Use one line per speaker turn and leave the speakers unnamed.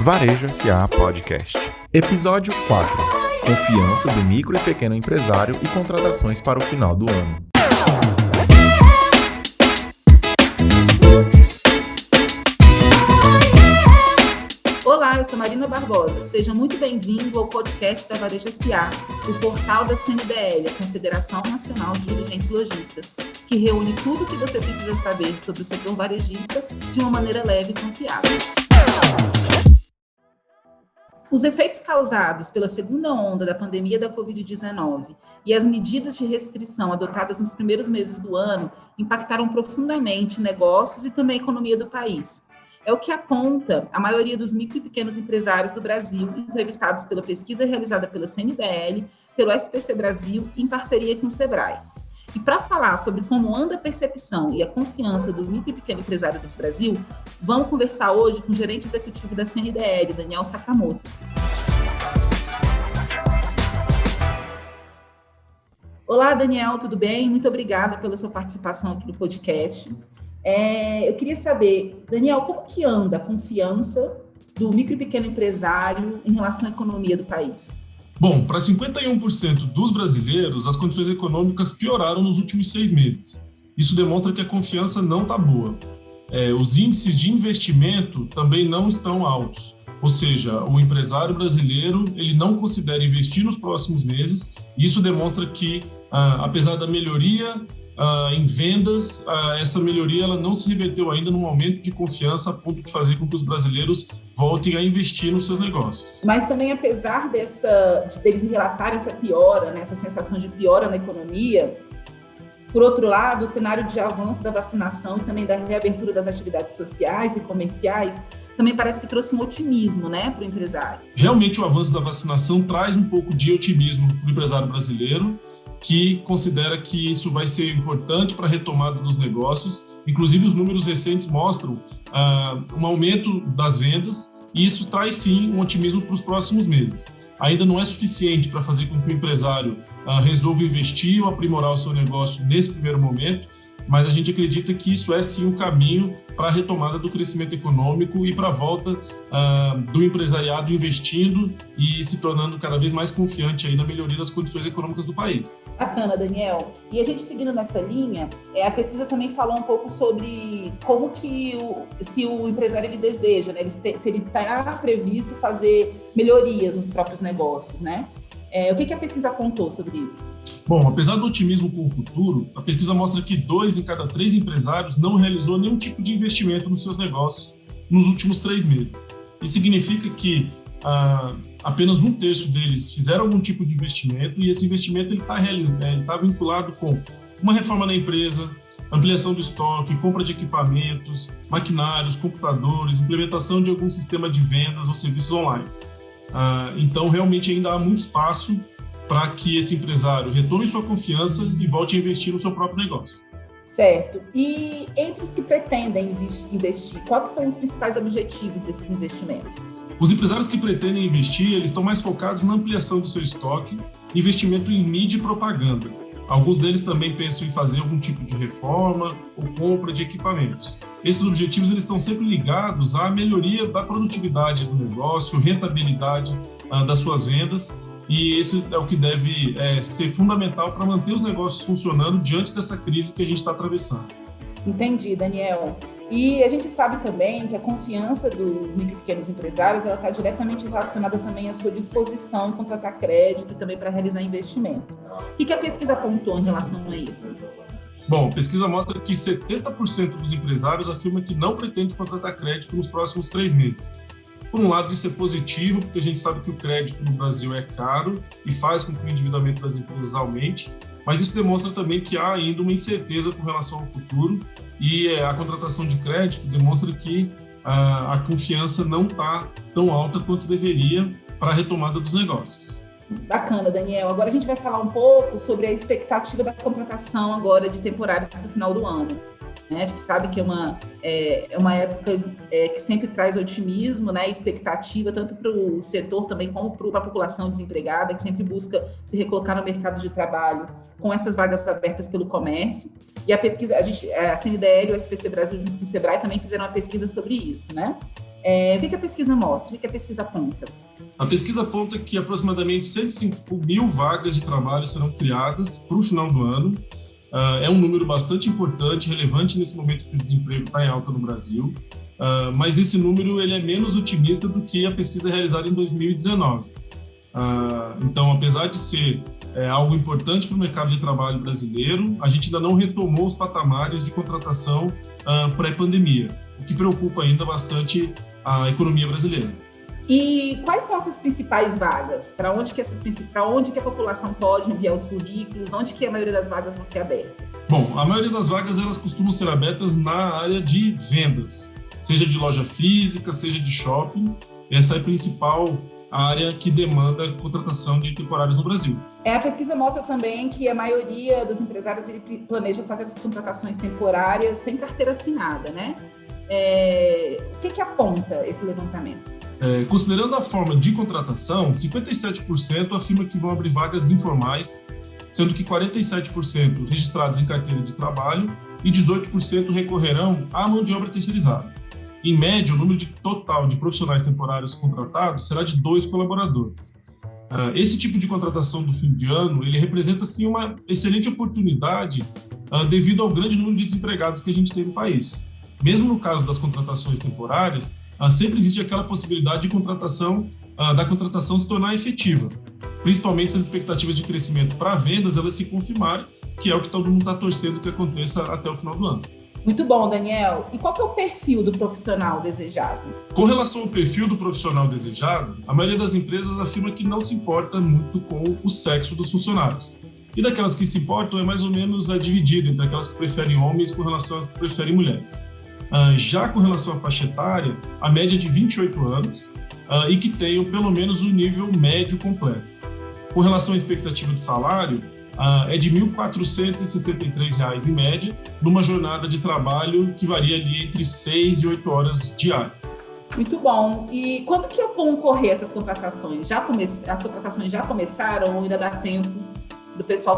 Varejo SA Podcast. Episódio 4. Confiança do micro e pequeno empresário e contratações para o final do ano.
Olá, eu sou Marina Barbosa. Seja muito bem-vindo ao podcast da Varejo SA, o portal da CNDL, a Confederação Nacional de Dirigentes Lojistas, que reúne tudo o que você precisa saber sobre o setor varejista de uma maneira leve e confiável. Os efeitos causados pela segunda onda da pandemia da Covid-19 e as medidas de restrição adotadas nos primeiros meses do ano impactaram profundamente negócios e também a economia do país. É o que aponta a maioria dos micro e pequenos empresários do Brasil, entrevistados pela pesquisa realizada pela CNDL, pelo SPC Brasil, em parceria com o Sebrae. E para falar sobre como anda a percepção e a confiança do micro e pequeno empresário do Brasil, vamos conversar hoje com o gerente executivo da CNDL, Daniel Sakamoto. Olá, Daniel, tudo bem? Muito obrigada pela sua participação aqui no podcast. Eu queria saber, Daniel, como que anda a confiança do micro e pequeno empresário em relação à economia do país?
Bom, para 51% dos brasileiros, as condições econômicas pioraram nos últimos 6 meses. Isso demonstra que a confiança não está boa. Os índices de investimento também não estão altos. Ou seja, o empresário brasileiro ele não considera investir nos próximos meses. E isso demonstra que, apesar da melhoria em vendas, essa melhoria ela não se reverteu ainda num aumento de confiança a ponto de fazer com que os brasileiros voltem a investir nos seus negócios.
Mas também, apesar deles relatarem essa piora, né, essa sensação de piora na economia, por outro lado, o cenário de avanço da vacinação e também da reabertura das atividades sociais e comerciais também parece que trouxe um otimismo, né, para o empresário.
Realmente, o avanço da vacinação traz um pouco de otimismo para o empresário brasileiro, que considera que isso vai ser importante para a retomada dos negócios. Inclusive, os números recentes mostram um aumento das vendas, e isso traz, sim, um otimismo para os próximos meses. Ainda não é suficiente para fazer com que o empresário resolva investir ou aprimorar o seu negócio nesse primeiro momento, mas a gente acredita que isso é, sim, um caminho para a retomada do crescimento econômico e para a volta do empresariado investindo e se tornando cada vez mais confiante aí na melhoria das condições econômicas do país.
Bacana, Daniel. E a gente seguindo nessa linha, a pesquisa também falou um pouco sobre como que se o empresário ele deseja, né? Se ele está previsto fazer melhorias nos próprios negócios, né? O que a pesquisa apontou sobre isso?
Bom, apesar do otimismo com o futuro, a pesquisa mostra que 2 em cada 3 empresários não realizou nenhum tipo de investimento nos seus negócios nos últimos 3 meses. Isso significa que apenas 1/3 deles fizeram algum tipo de investimento, e esse investimento está vinculado com uma reforma na empresa, ampliação do estoque, compra de equipamentos, maquinários, computadores, implementação de algum sistema de vendas ou serviços online. Então, realmente, ainda há muito espaço para que esse empresário retome sua confiança e volte a investir no seu próprio negócio.
Certo. E entre os que pretendem investir, quais são os principais objetivos desses investimentos?
Os empresários que pretendem investir, eles estão mais focados na ampliação do seu estoque, investimento em mídia e propaganda. Alguns deles também pensam em fazer algum tipo de reforma ou compra de equipamentos. Esses objetivos eles estão sempre ligados à melhoria da produtividade do negócio, rentabilidade das suas vendas, e isso é o que deve ser fundamental para manter os negócios funcionando diante dessa crise que a gente está atravessando.
Entendi, Daniel. E a gente sabe também que a confiança dos micro e pequenos empresários ela está diretamente relacionada também à sua disposição em contratar crédito e também para realizar investimento. O que a pesquisa apontou em relação a isso?
Bom, a pesquisa mostra que 70% dos empresários afirmam que não pretende contratar crédito nos próximos 3 meses. Por um lado, isso é positivo, porque a gente sabe que o crédito no Brasil é caro e faz com que o endividamento das empresas aumente, mas isso demonstra também que há ainda uma incerteza com relação ao futuro, e a contratação de crédito demonstra que a confiança não está tão alta quanto deveria para a retomada dos negócios.
Bacana, Daniel. Agora a gente vai falar um pouco sobre a expectativa da contratação agora de temporários para o final do ano. A gente sabe que é uma época que sempre traz otimismo, né, expectativa, tanto para o setor também como para a população desempregada, que sempre busca se recolocar no mercado de trabalho com essas vagas abertas pelo comércio. E a pesquisa, a CNDL e o SPC Brasil junto com o Sebrae também fizeram uma pesquisa sobre isso, né? O que a pesquisa mostra? O que a pesquisa aponta?
A pesquisa aponta que aproximadamente 105 mil vagas de trabalho serão criadas para o final do ano. É um número bastante importante, relevante nesse momento que o desemprego está em alta no Brasil, mas esse número ele é menos otimista do que a pesquisa realizada em 2019. Então, apesar de ser algo importante para o mercado de trabalho brasileiro, a gente ainda não retomou os patamares de contratação pré-pandemia, o que preocupa ainda bastante a economia brasileira.
E quais são essas principais vagas? Para onde que a população pode enviar os currículos? Onde que a maioria das vagas vão ser abertas?
Bom, a maioria das vagas elas costumam ser abertas na área de vendas, seja de loja física, seja de shopping. Essa é a principal área que demanda contratação de temporários no Brasil.
A pesquisa mostra também que a maioria dos empresários ele planeja fazer essas contratações temporárias sem carteira assinada, né? O que aponta esse levantamento?
Considerando a forma de contratação, 57% afirma que vão abrir vagas informais, sendo que 47% registrados em carteira de trabalho e 18% recorrerão à mão de obra terceirizada. Em média, o número total de profissionais temporários contratados será de 2 colaboradores. Esse tipo de contratação do fim de ano, ele representa, sim, uma excelente oportunidade devido ao grande número de desempregados que a gente tem no país. Mesmo no caso das contratações temporárias, sempre existe aquela possibilidade de da contratação se tornar efetiva, principalmente se as expectativas de crescimento para vendas elas se confirmarem, que é o que todo mundo está torcendo que aconteça até o final do ano.
Muito bom, Daniel. E qual que é o perfil do profissional desejado?
Com relação ao perfil do profissional desejado, a maioria das empresas afirma que não se importa muito com o sexo dos funcionários. E daquelas que se importam é mais ou menos dividido entre aquelas que preferem homens com relação às que preferem mulheres. Já com relação à faixa etária, a média é de 28 anos e que tenham pelo menos o nível médio completo. Com relação à expectativa de salário, é de R$ 1.463 em média, numa jornada de trabalho que varia ali entre 6 e 8 horas diárias.
Muito bom. E quando que vão ocorrer essas contratações? As contratações já começaram ou ainda dá tempo do pessoal